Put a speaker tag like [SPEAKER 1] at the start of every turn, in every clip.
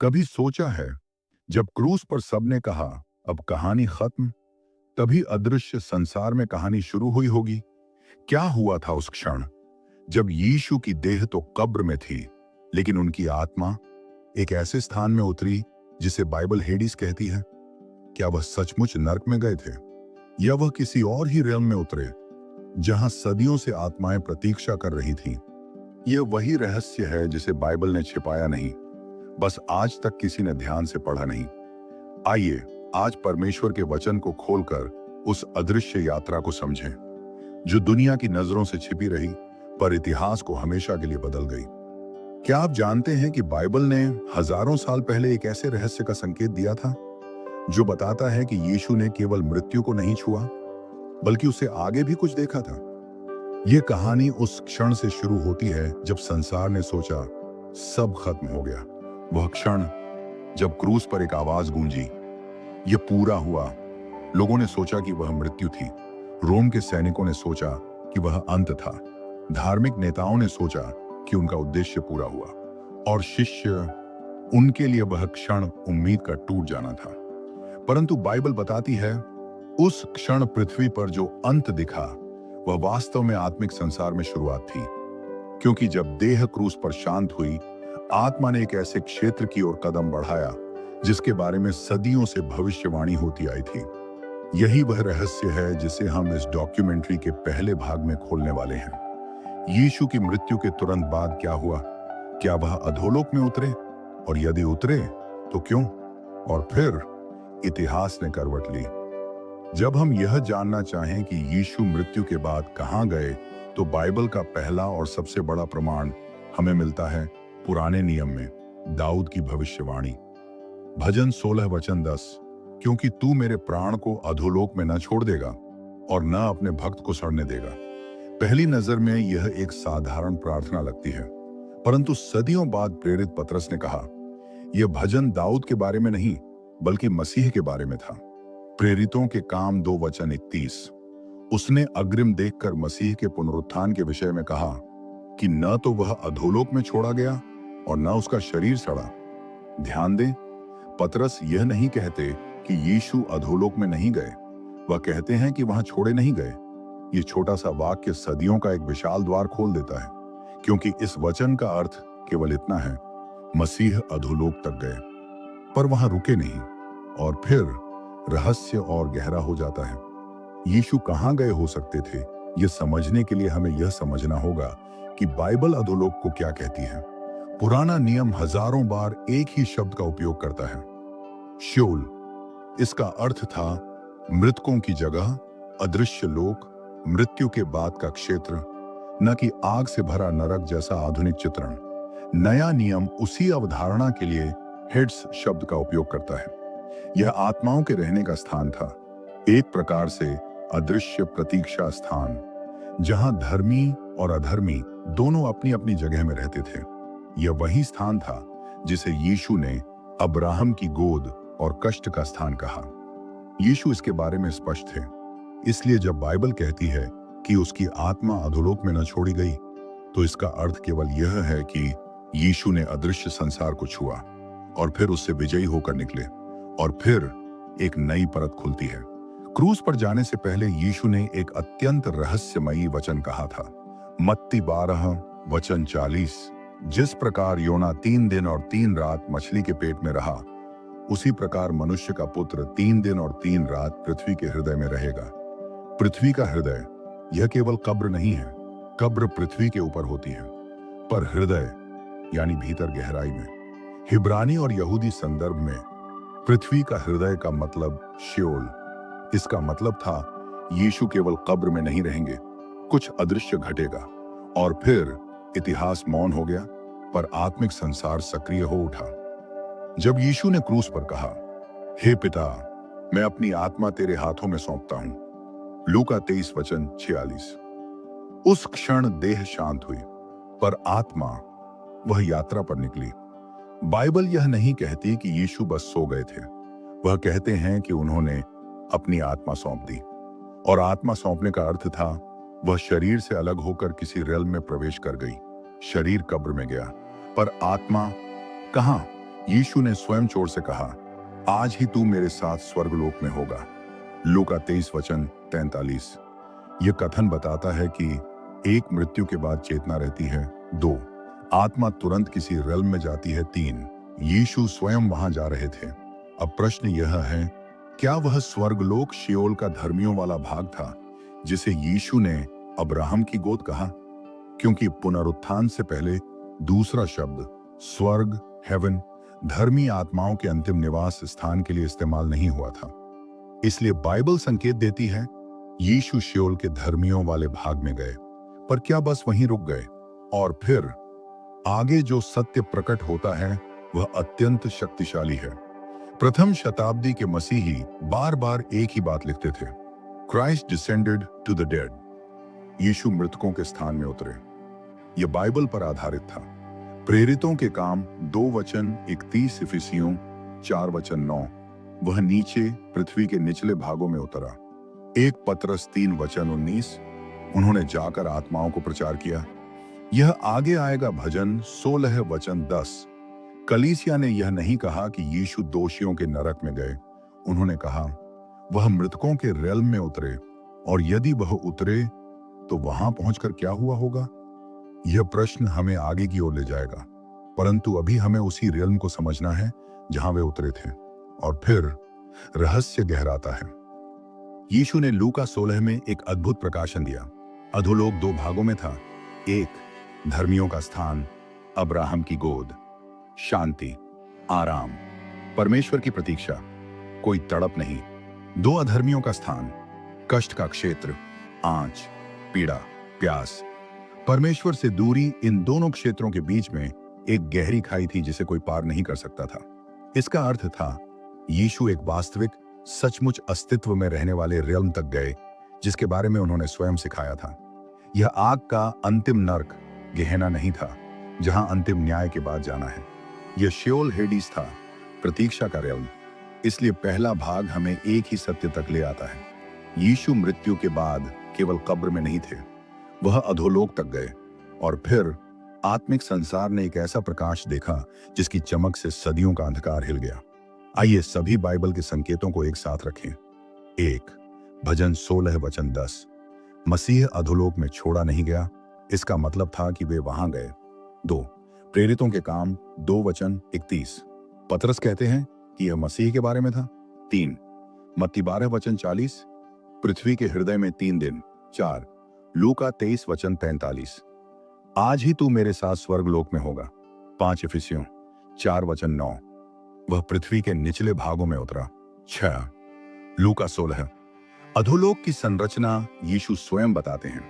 [SPEAKER 1] कभी सोचा है, जब क्रूस पर सबने कहा अब कहानी खत्म, तभी अदृश्य संसार में कहानी शुरू हुई होगी। क्या हुआ था उस क्षण जब यीशु की देह तो कब्र में थी, लेकिन उनकी आत्मा एक ऐसे स्थान में उतरी जिसे बाइबल हेडिस कहती है। क्या वह सचमुच नर्क में गए थे, या वह किसी और ही रेल में उतरे जहां सदियों से आत्माएं प्रतीक्षा कर रही थीं? यह वही रहस्य है जिसे बाइबल ने छिपाया नहीं, बस आज तक किसी ने ध्यान से पढ़ा नहीं। आइए आज परमेश्वर के वचन को खोलकर उस अदृश्य यात्रा को समझें, जो दुनिया की नजरों से छिपी रही पर इतिहास को हमेशा के लिए बदल गई। क्या आप जानते हैं कि बाइबल ने हजारों साल पहले एक ऐसे रहस्य का संकेत दिया था, जो बताता है कि यीशु ने केवल मृत्यु को नहीं छुआ, बल्कि उसे आगे भी कुछ देखा था। यह कहानी उस क्षण से शुरू होती है जब संसार ने सोचा सब खत्म हो गया। वह क्षण जब क्रूस पर एक आवाज गूंजी, यह पूरा हुआ। लोगों ने सोचा कि वह मृत्यु थी। रोम के सैनिकों ने सोचा कि वह अंत था। धार्मिक नेताओं ने सोचा कि उनका उद्देश्य पूरा हुआ, और शिष्य, उनके लिए वह क्षण उम्मीद का टूट जाना था। परंतु बाइबल बताती है, उस क्षण पृथ्वी पर जो अंत दिखा, वह वास्तव में आत्मिक संसार में शुरुआत थी। क्योंकि जब देह क्रूस पर शांत हुई, आत्मा ने एक ऐसे क्षेत्र की ओर कदम बढ़ाया जिसके बारे में सदियों से भविष्यवाणी होती आई थी। यही वह रहस्य है जिसे हम इस डॉक्यूमेंट्री के पहले भाग में खोलने वाले हैं। यीशु की मृत्यु के तुरंत बाद क्या हुआ? क्या वह अधोलोक में उतरे? और यदि उतरे तो क्यों? और फिर इतिहास ने करवट ली। जब हम यह जानना चाहें कि यीशु मृत्यु के बाद कहां गए, तो बाइबल का पहला और सबसे बड़ा प्रमाण हमें मिलता है पुराने नियम में दाऊद की भविष्यवाणी। भजन 16 वचन 10, क्योंकि तू मेरे प्राण को अधोलोक में न छोड़ देगा और न अपने भक्त को सड़ने देगा। पहली नजर में यह एक साधारण प्रार्थना लगती है, परंतु सदियों बाद प्रेरित पतरस ने कहा, यह भजन दाऊद के बारे में नहीं, बल्कि मसीह के बारे में था। प्रेरितों के काम 2 वचन 31, उसने अग्रिम देखकर मसीह के पुनरुत्थान के विषय में कहा कि न तो वह अधोलोक में छोड़ा गया और न उसका शरीर सड़ा। ध्यान दें, पतरस यह नहीं कहते कि यीशु अधोलोक में नहीं गए, वह कहते हैं कि वहां छोड़े नहीं गए। यह छोटा सा वाक्य सदियों का एक विशाल द्वार खोल देता है, क्योंकि इस वचन का अर्थ केवल इतना है, मसीह अधोलोक तक गए, पर वहां रुके नहीं। और फिर रहस्य और गहरा हो जाता है। यीशु कहां गए हो सकते थे? यह समझने के लिए हमें यह समझना होगा कि बाइबल अधोलोक को क्या कहती है। पुराना नियम हजारों बार एक ही शब्द का उपयोग करता है, श्योल। इसका अर्थ था मृतकों की जगह, अदृश्य लोक, मृत्यु के बाद का क्षेत्र, न कि आग से भरा नरक जैसा आधुनिक चित्रण। नया नियम उसी अवधारणा के लिए हेड्स शब्द का उपयोग करता है। यह आत्माओं के रहने का स्थान था, एक प्रकार से अदृश्य प्रतीक्षा स्थान, जहां धर्मी और अधर्मी दोनों अपनी अपनी जगह में रहते थे। यह वही स्थान था जिसे यीशु ने अब्राहम की गोद और कष्ट का स्थान कहा। यीशु इसके बारे में स्पष्ट थे। इसलिए जब बाइबल कहती है कि उसकी आत्मा अधोलोक में न छोड़ी गई, तो इसका अर्थ केवल यह है कि यीशु ने अदृश्य संसार को छुआ और फिर उससे विजयी होकर निकले, और फिर एक नई परत खुलती है। क्रूस पर जाने से पहले यीशु ने एक अत्यंत रहस्यमयी वचन कहा था। मत्ती 12 वचन 40, जिस प्रकार योना 3 दिन और 3 रात मछली के पेट में रहा, उसी प्रकार मनुष्य का पुत्र 3 दिन और 3 रात पृथ्वी के हृदय में रहेगा। पृथ्वी का हृदय यह केवल कब्र नहीं है। कब्र पृथ्वी के ऊपर होती है, पर हृदय यानी भीतर गहराई में, हिब्रानी और यहूदी संदर्भ में पृथ्वी का हृदय का मतलब श्योल। इसका मतलब था यीशु केवल कब्र में नहीं रहेंगे, कुछ अदृश्य घटेगा, और फिर इतिहास मौन हो गया, पर आत्मिक संसार सक्रिय हो उठा। जब यीशु ने क्रूस पर कहा, हे पिता, मैं अपनी आत्मा तेरे हाथों में सौंपता हूं, लूका 23 वचन 46, उस क्षण देह शांत हुई, पर आत्मा वह यात्रा पर निकली। बाइबल यह नहीं कहती कि यीशु बस सो गए थे। वह कहते हैं कि उन्होंने अपनी आत्मा सौंप दी, और आत्मा सौंपने का अर्थ था वह शरीर से अलग होकर किसी रेल में प्रवेश कर गई। शरीर कब्र में गया, पर आत्मा कहां? यीशु ने स्वयं जोर से कहा, आज ही तू मेरे साथ स्वर्गलोक में होगा। लूका 23:43। यह कथन बताता है कि एक, मृत्यु के बाद चेतना रहती है। 2, आत्मा तुरंत किसी रेल्म में जाती है। 3, यीशु स्वयं वहां जा रहे थे। अब प्रश्न यह है, क्या वह स्वर्गलोक शियोल का धर्मियों वाला भाग था जिसे यीशु ने अब्राहम की गोद कहा? क्योंकि पुनरुत्थान से पहले दूसरा शब्द स्वर्ग, हेवन, धर्मी आत्माओं के अंतिम निवास स्थान के लिए इस्तेमाल नहीं हुआ था। इसलिए बाइबल संकेत देती है यीशु शियोल के धर्मियों वाले भाग में गए, पर क्या बस वहीं रुक गए? और फिर आगे जो सत्य प्रकट होता है वह अत्यंत शक्तिशाली है। प्रथम शताब्दी के मसीही बार बार एक ही बात लिखते थे, Christ descended to the dead. यीशु मृतकों के स्थान में उतरे। यह बाइबल पर आधारित था। प्रेरितों के काम 2:31 इफिसियों 4:9। वह नीचे पृथ्वी के निचले भागों में उतरा। 1 पतरस 3:19। उन्होंने जाकर आत्माओं को प्रचार किया। यह आगे आएगा भजन 16:10। कलीसिया ने यह नहीं कहा कि यीशु दोषियों के नरक में गए। उन्होंने कहा वह मृतकों के रेल्म में उतरे, और यदि वह उतरे तो वहां पहुंचकर क्या हुआ होगा? यह प्रश्न हमें आगे की ओर ले जाएगा, परंतु अभी हमें उसी रेल्म को समझना है जहां वे उतरे थे। और फिर रहस्य गहराता है। यीशु ने लूका 16 में एक अद्भुत प्रकाशन दिया। अधोलोक 2 भागों में था। 1, धर्मियों का स्थान, अब्राहम की गोद, शांति, आराम, परमेश्वर की प्रतीक्षा, कोई तड़प नहीं। 2, अधर्मियों का स्थान, कष्ट का क्षेत्र, आंच, पीड़ा, प्यास, परमेश्वर से दूरी। इन दोनों क्षेत्रों के बीच में एक गहरी खाई थी जिसे कोई पार नहीं कर सकता था। इसका अर्थ था यीशु एक वास्तविक, सचमुच अस्तित्व में रहने वाले रियल्म तक गए जिसके बारे में उन्होंने स्वयं सिखाया था। यह आग का अंतिम नर्क, गेहेना नहीं था जहां अंतिम न्याय के बाद जाना है। यह शियोल, हेडिस था, प्रतीक्षा का रियल्म। इसलिए पहला भाग हमें एक ही सत्य तक ले आता है। यीशु मृत्यु के बाद केवल कब्र में नहीं थे, वह अधोलोक तक गए। और फिर आत्मिक संसार ने एक ऐसा प्रकाश देखा जिसकी चमक से सदियों का अंधकार हिल गया। आइए सभी बाइबल के संकेतों को एक साथ रखें। 1, भजन 16:10। मसीह अधोलोक में छोड़ा नहीं गया, इसका मतलब था कि वे वहां गए। 2, प्रेरितों के काम 2:31। पतरस कहते हैं कि यह मसीह के बारे में था। 3, मत्ती 12:40। पृथ्वी के हृदय में 3 दिन। 4, लूका 23:45। आज ही तू मेरे साथ स्वर्गलोक में होगा। 5, इफिसियों 4:9। वह पृथ्वी के निचले भागों में उतरा। 6, लूका 16। अधोलोक की संरचना यीशु स्वयं बताते हैं।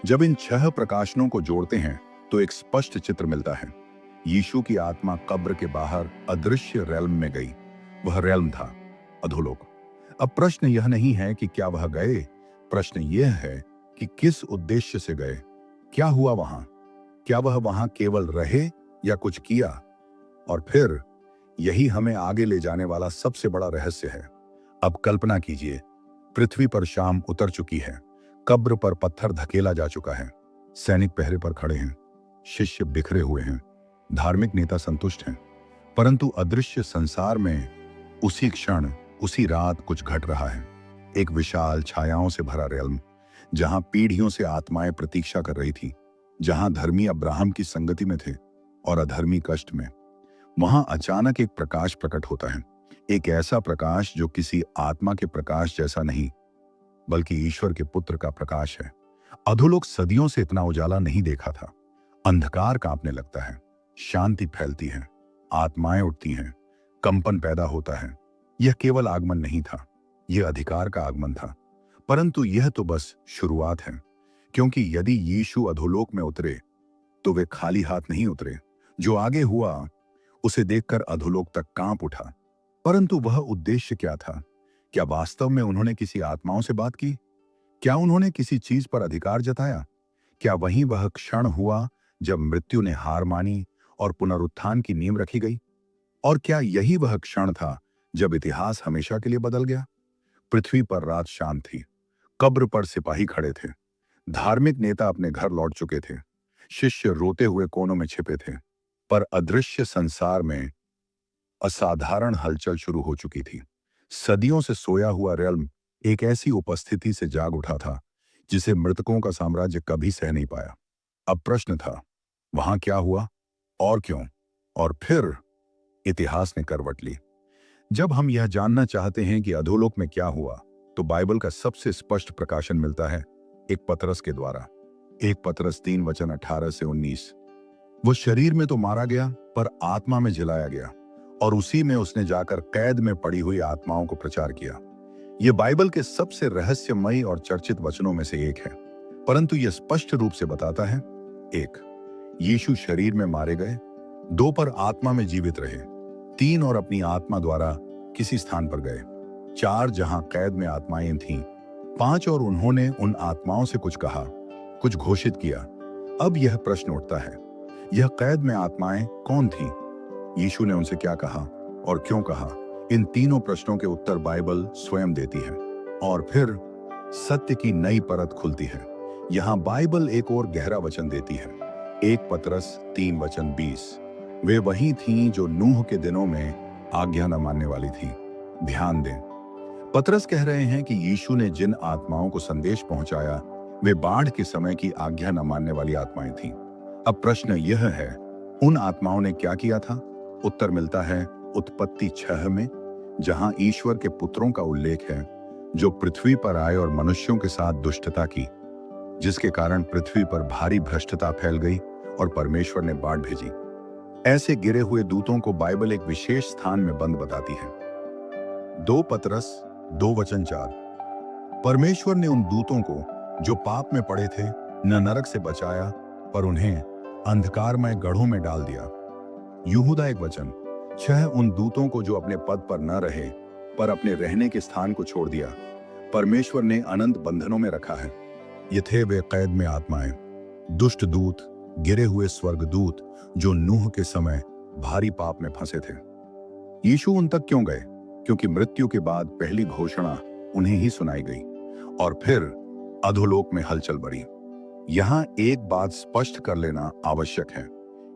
[SPEAKER 1] जब इन 6 प्रकाशनों को जोड़ते हैं तो एक स्पष्ट चित्र मिलता है। यीशु की आत्मा कब्र के बाहर अदृश्य रेल्म में गई। वह रेल्म था अधोलोक। अब प्रश्न यह नहीं है कि क्या वह गए, प्रश्न यह है कि किस उद्देश्य से गए। क्या हुआ वहां? क्या वह वहां केवल रहे या कुछ किया? और फिर यही हमें आगे ले जाने वाला सबसे बड़ा रहस्य है। अब कल्पना कीजिए, पृथ्वी पर शाम उतर चुकी है, कब्र पर पत्थर धकेला जा चुका है, सैनिक पहरे पर खड़े हैं, शिष्य बिखरे हुए हैं, धार्मिक नेता संतुष्ट हैं, परंतु अदृश्य संसार में उसी क्षण, उसी रात कुछ घट रहा है। एक विशाल छायाओं से भरा रेल्म, जहां पीढ़ियों से आत्माएं प्रतीक्षा कर रही थी, जहां धर्मी अब्राहम की संगति में थे और अधर्मी कष्ट में, वहां अचानक एक प्रकाश प्रकट होता है। एक ऐसा प्रकाश जो किसी आत्मा के प्रकाश जैसा नहीं, बल्कि ईश्वर के पुत्र का प्रकाश है। अधोलोक सदियों से इतना उजाला नहीं देखा था। अंधकार कांपने लगता है, शांति फैलती है, आत्माएं उठती हैं, कंपन पैदा होता है। यह केवल आगमन नहीं था, यह अधिकार का आगमन था। परंतु यह तो बस शुरुआत है, क्योंकि यदि यीशु अधोलोक में उतरे तो वे खाली हाथ नहीं उतरे। जो आगे हुआ उसे देखकर अधोलोक तक कांप उठा। परंतु वह उद्देश्य क्या था? क्या वास्तव में उन्होंने किसी आत्माओं से बात की? क्या उन्होंने किसी चीज पर अधिकार जताया? क्या वहीं वह क्षण हुआ जब मृत्यु ने हार मानी और पुनरुत्थान की नींव रखी गई? और क्या यही वह क्षण था जब इतिहास हमेशा के लिए बदल गया? पृथ्वी पर रात शांत थी, कब्र पर सिपाही खड़े थे, धार्मिक नेता अपने घर लौट चुके थे, शिष्य रोते हुए कोनों में छिपे थे, पर अदृश्य संसार में असाधारण हलचल शुरू हो चुकी थी। सदियों से सोया हुआ रेल्म एक ऐसी उपस्थिति से जाग उठा था जिसे मृतकों का साम्राज्य कभी सह नहीं पाया। अब प्रश्न था, वहां क्या हुआ और क्यों? और फिर इतिहास ने करवट ली। जब हम यह जानना चाहते हैं कि अधोलोक में क्या हुआ, तो बाइबल का सबसे स्पष्ट प्रकाशन मिलता है एक पतरस के द्वारा। एक पतरस 3:18-19। वो शरीर में तो मारा गया, पर आत्मा में जलाया गया, और उसी में उसने जाकर कैद में पड़ी हुई आत्माओं को प्रचार किया। यह बाइबल के सबसे रहस्यमयी और चर्चित वचनों में से एक है, परंतु यह स्पष्ट रूप से बताता है, एक, यीशु शरीर में मारे गए, दो, पर आत्मा में जीवित रहे, तीन, और अपनी आत्मा द्वारा किसी स्थान पर गए, चार, जहां कैद में आत्माएं थीं, पांच, और उन्होंने उन आत्माओं से कुछ कहा, कुछ घोषित किया। अब यह प्रश्न उठता है, यह कैद में आत्माएं कौन थीं? यीशु ने उनसे क्या कहा और क्यों कहा? इन तीनों प्रश्नों के उत्तर बाइबल स्वयं देती है, और फिर सत्य की नई परत खुलती है। यहां बाइबल एक और गहरा वचन देती है। एक पतरस 3:20। वे वही थीं जो नूह के दिनों में आज्ञा न मानने वाली थी। ध्यान दें, पतरस कह रहे हैं कि यीशु ने जिन आत्माओं को संदेश पहुंचाया, वे बाढ़ के समय की आज्ञा न मानने वाली आत्माएं थीं। अब प्रश्न यह है, उन आत्माओं ने क्या किया था? उत्तर मिलता है उत्पत्ति 6 में, जहां ईश्वर के पुत्रों का उल्लेख है जो पृथ्वी पर आए और मनुष्यों के साथ दुष्टता की, जिसके कारण पृथ्वी पर भारी भ्रष्टता फैल गई और परमेश्वर ने बाढ़ भेजी। ऐसे गिरे हुए दूतों को बाइबल एक विशेष स्थान में बंद बताती है। 2 पतरस 2:4। परमेश्वर ने उन दूतों को जो पाप में पड़े थे न नरक से बचाया, पर उन्हें अंधकारमय गढ़ों में डाल दिया। यहूदा 1:6। उन दूतों को जो अपने पद पर न रहे, पर अपने रहने के स्थान को छोड़ दिया, परमेश्वर ने अनंत बंधनों में रखा है। ये थे वे कैद में आत्माएं, दुष्ट दूत, गिरे हुए स्वर्गदूत जो नूह के समय भारी पाप में फंसे थे। यीशु उन तक क्यों गए? क्योंकि मृत्यु के बाद पहली घोषणा उन्हें ही सुनाई गई, और फिर अधोलोक में हलचल बढ़ी। यहां एक बात स्पष्ट कर लेना आवश्यक है,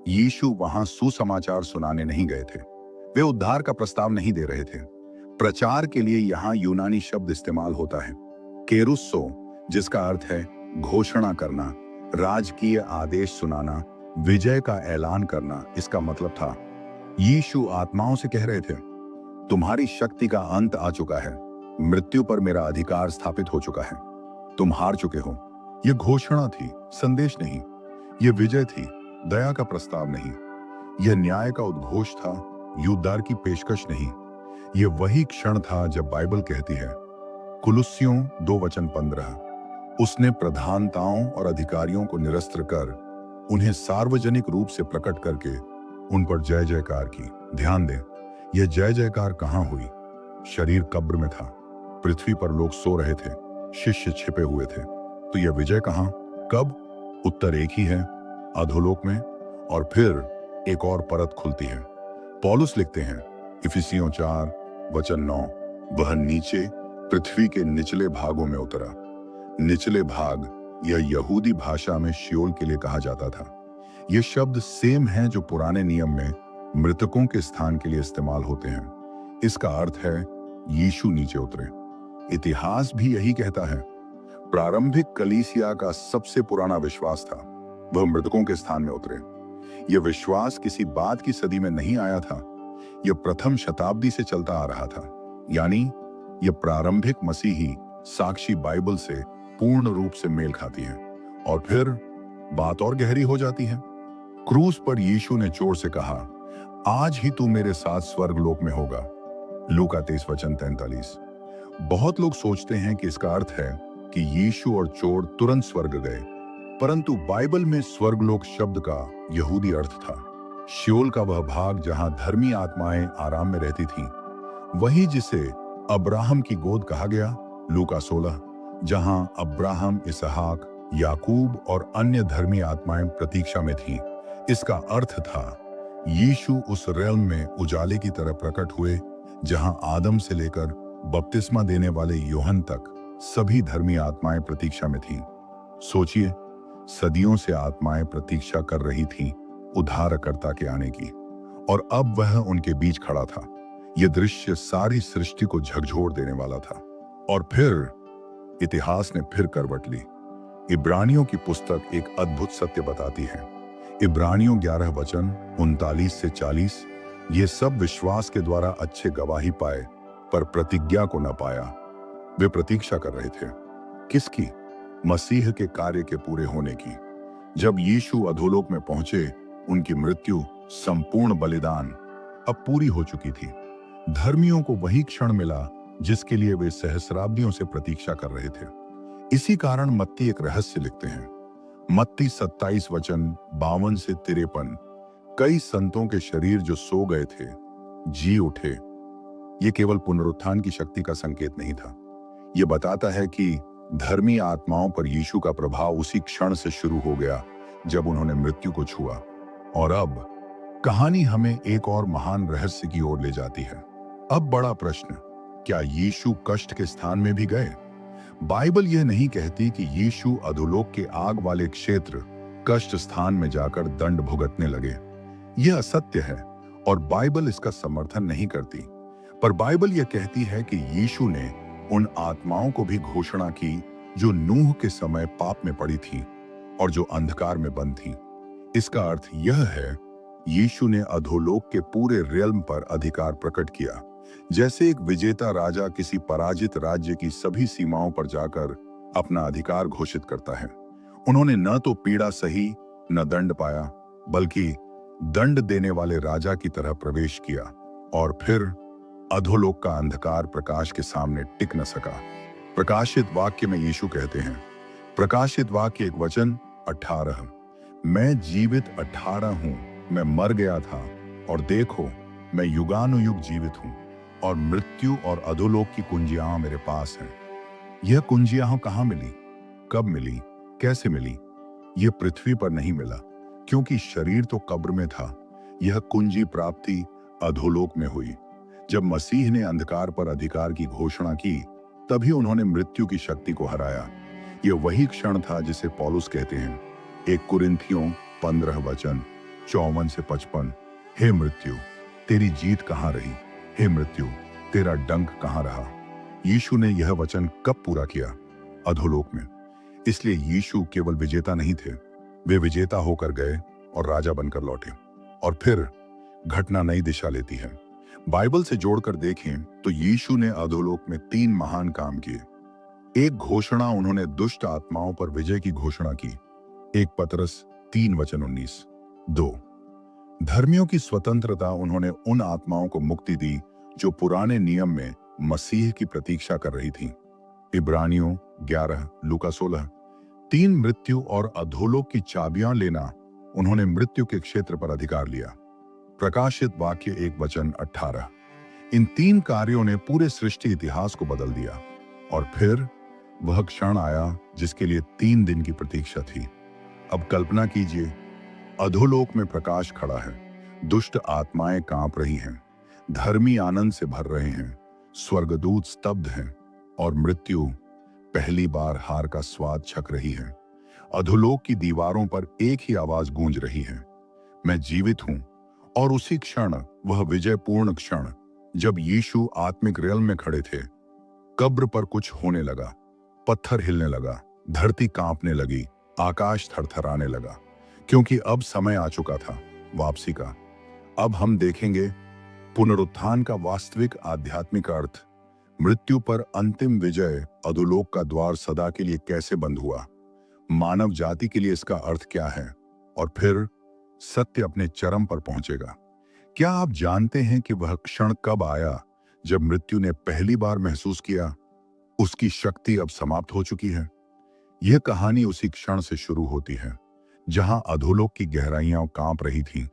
[SPEAKER 1] यीशु वहां सुसमाचार सुनाने नहीं गए थे। वे उद्धार का प्रस्ताव नहीं दे रहे थे। प्रचार के लिए यहां यूनानी शब्द इस्तेमाल होता है, केरुस्सो, जिसका अर्थ है घोषणा करना, राजकीय आदेश सुनाना, विजय का ऐलान करना। इसका मतलब था, यीशु आत्माओं से कह रहे थे, तुम्हारी शक्ति का अंत आ चुका है, मृत्यु पर मेरा अधिकार स्थापित हो चुका है, तुम हार चुके हो। यह घोषणा थी, संदेश नहीं। यह विजय थी, दया का प्रस्ताव नहीं। यह न्याय का उद्घोष था, युद्धार की पेशकश नहीं। यह वही क्षण था जब बाइबल कहती है, कुलुस्सियों 2:15, उसने प्रधानताओं और अधिकारियों को निरस्त कर उन्हें सार्वजनिक रूप से प्रकट करके उन पर जय जयकार की। ध्यान दें, यह जय जयकार कहां हुई? शरीर कब्र में था, पृथ्वी पर लोग सो रहे थे, शिष्य छिपे हुए थे। तो यह विजय कहां, कब? उत्तर एक ही है, अधोलोक में। और फिर एक और परत खुलती है। पौलुस लिखते हैं, इफिसियों 4:9, वह नीचे पृथ्वी के निचले भागों में उतरा। निचले भाग यह यहूदी भाषा में शियोल के लिए कहा जाता था। यह शब्द सेम है जो पुराने नियम में मृतकों के स्थान के लिए इस्तेमाल होते हैं। इसका अर्थ है यीशु नीचे उतरे। इतिहास भी यही कहता है। प्रारंभिक कलीसिया का सबसे पुराना विश्वास था, वह मृतकों के स्थान में उतरे। यह विश्वास किसी बाद की सदी में नहीं आया था, यह प्रथम शताब्दी से चलता आ रहा था। यानी यह प्रारंभिक मसीही साक्षी बाइबल से पूर्ण रूप से मेल खाती है। और फिर बात और गहरी हो जाती है। क्रूस पर यीशु ने जोर से कहा, आज ही तू मेरे साथ स्वर्गलोक में होगा। लूका 23:43। बहुत लोग सोचते हैं कि इसका अर्थ है कि यीशु और चोर तुरंत स्वर्ग गए, परंतु बाइबल में स्वर्गलोक शब्द का यहूदी अर्थ था शियोल का वह भाग जहां धर्मी आत्माएं आराम में रहती थीं, वही जिसे अब्राहम की गोद कहा गया, लूका 16, जहां अब्राहम, इसहाक, याकूब और अन्य धर्मी आत्माएं प्रतीक्षा में थीं। इसका अर्थ था यीशु उस रेल्म में उजाले की तरह प्रकट हुए जहां आदम से लेकर बपतिस्मा देने वाले यूहन्ना तक सभी धर्मी आत्माएं प्रतीक्षा में थीं। सोचिए, सदियों से आत्माएं प्रतीक्षा कर रही थीं उद्धारकर्ता के आने की, और अब वह उनके बीच खड़ा था। यह दृश्य सारी सृष्टि को झकझोर देने वाला था। और फिर इतिहास ने फिर करवट ली। इब्रानियों की पुस्तक एक अद्भुत सत्य बताती है। इब्रानियों 11 वचन 39 से 40, ये सब विश्वास के द्वारा अच्छे गवाही पाए पर प्रतिज्ञा को न पाया। वे प्रतीक्षा कर रहे थे किसकी? मसीह के कार्य के पूरे होने की। जब यीशु अधोलोक में पहुंचे, उनकी मृत्यु, संपूर्ण बलिदान अब पूरी हो चुकी थी। धर्मियों को वही क्षण मिला जिसके लिए वे सहस्राब्दियों से प्रतीक्षा कर रहे थे। इसी कारण मत्ती एक रहस्य लिखते हैं। मत्ती 27 वचन 52 से 53, कई संतों के शरीर जो सो गए थे जी उठे। ये केवल पुनरुत्थान की शक्ति का संकेत नहीं था। ये बताता है कि धर्मी आत्माओं पर यीशु का प्रभाव उसी क्षण से शुरू हो गया जब उन्होंने मृत्यु को छुआ। और अब कहानी हमें एक और महान रहस्य की ओर ले जाती है। अब बड़ा प्रश्न, क्या यीशु कष्ट के स्थान में भी गए? बाइबल यह नहीं कहती कि यीशु अधोलोक के आग वाले क्षेत्र, कष्ट स्थान में जाकर दंड भुगतने लगे। यह असत्य है और बाइबल इसका समर्थन नहीं करती। पर बाइबल यह कहती है कि यीशु ने उन आत्माओं को भी घोषणा की जो नूह के समय पाप में पड़ी थी और जो अंधकार में बंद थी। इसका अर्थ यह है, यीशु ने अधोलोक के पूरे रियल्म पर अधिकार प्रकट किया, जैसे एक विजेता राजा किसी पराजित राज्य की सभी सीमाओं पर जाकर अपना अधिकार घोषित करता है। उन्होंने न तो पीड़ा सही न दंड पाया, बल्कि दंड देने वाले राजा की तरह प्रवेश किया। और फिर अधोलोक का अंधकार प्रकाश के सामने टिक न सका। प्रकाशित वाक्य में यीशु कहते हैं, प्रकाशित वाक्य 1 वचन 18, मैं जीवित 18 हूं, मैं मर गया था और देखो मैं युगानुयुग जीवित हूं और मृत्यु और अधोलोक की कुंजियां मेरे पास हैं। यह कुंजियां कहां मिली, कब मिली, कैसे मिली? यह पृथ्वी पर नहीं मिला, क्योंकि शरीर तो कब्र में था। यह कुंजी प्राप्ति अधोलोक में हुई। जब मसीह ने अंधकार पर अधिकार की घोषणा की, तभी उन्होंने मृत्यु की शक्ति को हराया। यह वही क्षण था जिसे पौलुस कहते हैं 1 कुरिन्थियों 15 वचन 54 से 55, हे मृत्यु तेरी जीत कहां रही? हे मृत्यु तेरा डंक कहां रहा? यीशु ने यह वचन कब पूरा किया? अधोलोक में। इसलिए यीशु केवल विजेता नहीं थे, वे विजेता होकर गए और राजा बनकर लौटे। और फिर घटना नई दिशा लेती है। बाइबल से जोड़कर देखें तो यीशु ने अधोलोक में 3 महान काम किए। एक घोषणा, उन्होंने दुष्ट आत्माओं पर विजय की घोषणा की, 1 पतरस 3 वचन 19। 2, धर्मियों की स्वतंत्रता, उन्होंने उन आत्माओं को मुक्ति दी जो पुराने नियम में मसीह की प्रतीक्षा कर रही थीं, इब्रानियों 11, लूका 16। 3, मृत्यु और अधोलोक की चाबियां लेना, उन्होंने मृत्यु के क्षेत्र पर अधिकार लिया, प्रकाशित वाक्य 1 वचन 18। इन 3 कार्यों ने पूरे सृष्टि इतिहास को बदल दिया। और फिर वह क्षण आया जिसके लिए 3 दिन की प्रतीक्षा थी। अब कल्पना कीजिए, अधोलोक में प्रकाश खड़ा है, दुष्ट आत्माएं कांप रही हैं, धर्मी आनंद से भर रहे हैं, स्वर्गदूत स्तब्ध हैं और मृत्यु पहली बार हार का स्वाद छक रही है। अधोलोक की दीवारों पर एक ही आवाज गूंज रही है, मैं जीवित हूं। और उसी क्षण, वह विजयपूर्ण क्षण, जब यीशु आत्मिक रेल में खड़े थे, कब्र पर कुछ होने लगा। पत्थर हिलने लगा, धरती कांपने लगी, आकाश थरथराने लगा, क्योंकि अब समय आ चुका था वापसी का। अब हम देखेंगे पुनरुत्थान का वास्तविक आध्यात्मिक अर्थ, मृत्यु पर अंतिम विजय, अधोलोक का द्वार सदा के लिए कैसे बंद हुआ, मानव जाति के लिए इसका अर्थ क्या है, और फिर सत्य अपने चरम पर पहुंचेगा। क्या आप जानते हैं कि वह क्षण कब आया जब मृत्यु ने पहली बार महसूस किया उसकी शक्ति अब समाप्त हो चुकी है? यह कहानी उसी क्षण से शुरू होती है जहां अधोलोक की गहराइयां कांप रही थीं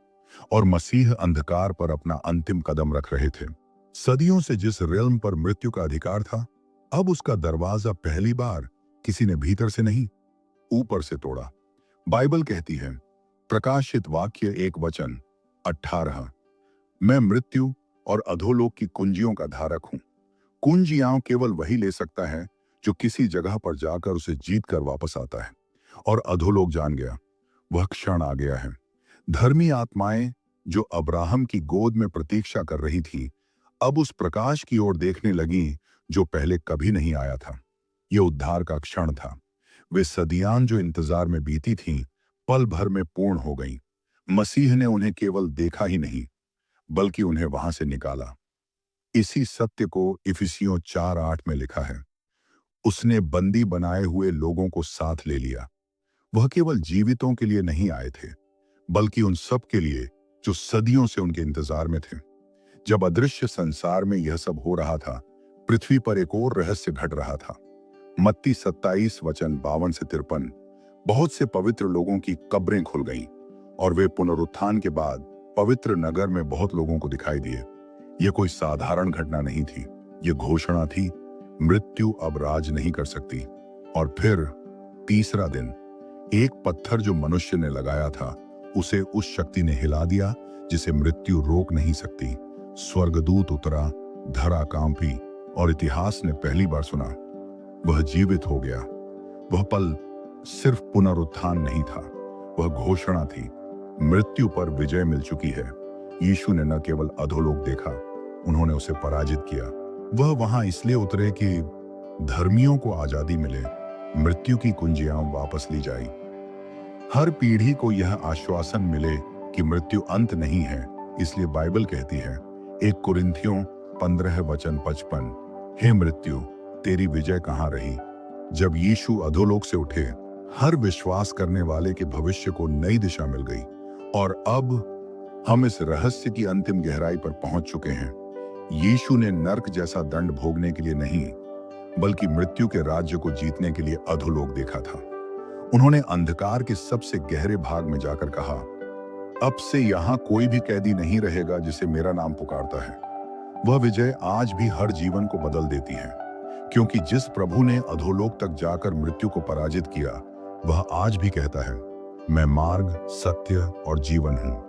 [SPEAKER 1] और मसीह अंधकार पर अपना अंतिम कदम रख रहे थे। सदियों से जिस रेल्म पर मृत्यु का अधिकार था, अब उसका दरवाजा पहली बार किसी ने भीतर से नहीं, ऊपर से तोड़ा। बाइबल कहती है, प्रकाशित वाक्य 1 वचन 18, मैं मृत्यु और अधोलोक की कुंजियों का धारक हूं। कुंजियां केवल वही ले सकता है जो किसी जगह पर जाकर उसे जीत कर वापस आता है। और अधोलोक जान गया, वह क्षण आ गया है। धर्मी आत्माएं जो अब्राहम की गोद में प्रतीक्षा कर रही थी, अब उस प्रकाश की ओर देखने लगी जो पहले कभी नहीं आया था। यह उद्धार का क्षण था। वे सदियां जो इंतजार में बीती थीं, पल भर में पूर्ण हो गईं। मसीह ने उन्हें केवल देखा ही नहीं, बल्कि उन्हें वहां से निकाला। इसी सत्य को इफिसियों 4:8 में लिखा है, उसने बंदी बनाए हुए लोगों को साथ ले लिया। वह केवल जीवितों के लिए नहीं आए थे, बल्कि उन सब के लिए जो सदियों से उनके इंतजार में थे। जब अदृश्य संसार में यह सब हो रहा था, पृथ्वी पर एक और रहस्य घट रहा था। मत्ती 27 वचन 52 से 53। बहुत से पवित्र लोगों की कब्रें खुल गईं और वे पुनरुत्थान के बाद पवित्र नगर में बहुत लोगों को दिखाई दिए। यह कोई साधारण घटना नहीं थी, यह घोषणा थी, मृत्यु अब राज नहीं कर सकती। और फिर तीसरा दिन, एक पत्थर जो मनुष्य ने लगाया था, उसे उस शक्ति ने हिला दिया जिसे मृत्यु रोक नहीं सकती। स्वर्गदूत उतरा, धरा कांपी और इतिहास ने पहली बार सुना, वह जीवित हो गया। वह पल सिर्फ पुनरुत्थान नहीं था, वह घोषणा थी, मृत्यु पर विजय मिल चुकी है। यीशु ने न केवल अधोलोक देखा, उन्होंने उसे पराजित किया। वह वहां इसलिए उतरे कि धर्मियों को आजादी मिले, मृत्यु की कुंजियां वापस ली जाए। हर पीढ़ी को यह आश्वासन मिले कि मृत्यु अंत नहीं है। इसलिए बाइबल कहती है, 1 कुरिन्थियों 15 वचन 55, हे मृत्यु, तेरी विजय कहां रही। जब यीशु अधोलोक से उठे, हर विश्वास करने वाले के भविष्य को नई दिशा मिल गई। और अब हम इस रहस्य की अंतिम गहराई पर पहुंच चुके हैं। यीशु ने नर्क जैसा दंड भोगने के लिए नहीं, बल्कि मृत्यु के राज्य को जीतने के लिए अधोलोक देखा था। उन्होंने अंधकार के सबसे गहरे भाग में जाकर कहा, अब से यहां कोई भी कैदी नहीं रहेगा जिसे मेरा नाम पुकारता है। वह विजय आज भी हर जीवन को बदल देती है, क्योंकि जिस प्रभु ने अधोलोक तक जाकर मृत्यु को पराजित किया, वह आज भी कहता है, मैं मार्ग, सत्य और जीवन हूं।